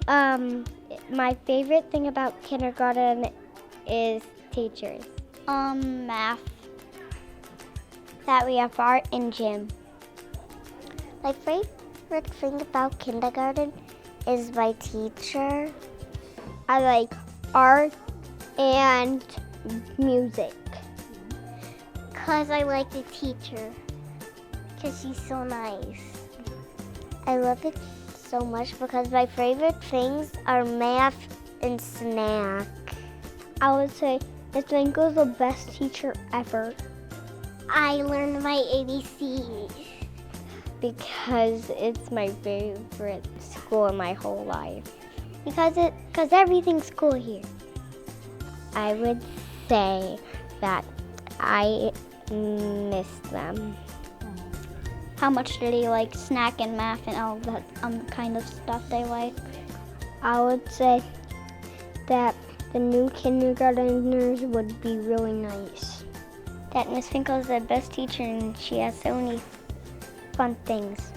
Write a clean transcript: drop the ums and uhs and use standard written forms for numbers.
My favorite thing about kindergarten is teachers. Math. That we have art and gym. My favorite thing about kindergarten is my teacher. I like art and music. Because I like the teacher. Because she's so nice. I love it so much because my favorite things are math and snack. I would say Miss Winkle's the best teacher ever. I learned my ABCs. Because it's my favorite school in my whole life. Because everything's cool here. I would say that I miss them. How much do they like snack and math and all that kind of stuff they like? I would say that the new kindergartners would be really nice. That Miss Finkel is the best teacher and she has so many fun things.